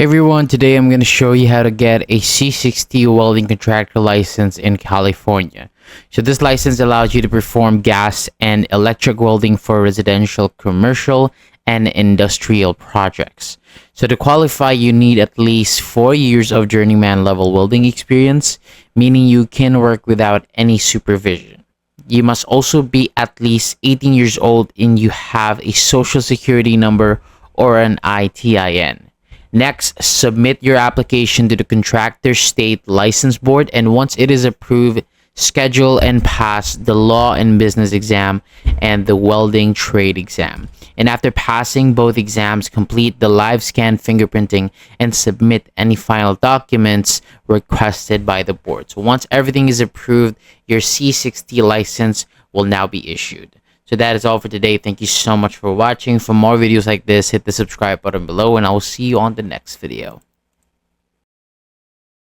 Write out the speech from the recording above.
Hey everyone, today I'm going to show you how to get a C60 welding contractor license in California. So this license allows you to perform gas and electric welding for residential, commercial, and industrial projects. So to qualify, you need at least 4 years of journeyman level welding experience, meaning you can work without any supervision. You must also be at least 18 years old and you have a social security number or an ITIN. Next, submit your application to the Contractor State License Board, and once it is approved, schedule and pass the Law and Business exam and the Welding Trade exam. And after passing both exams, complete the live scan fingerprinting and submit any final documents requested by the board. So once everything is approved, your C60 license will now be issued. So that is all for today. Thank you so much for watching. For more videos like this, hit the subscribe button below and I will see you on the next video.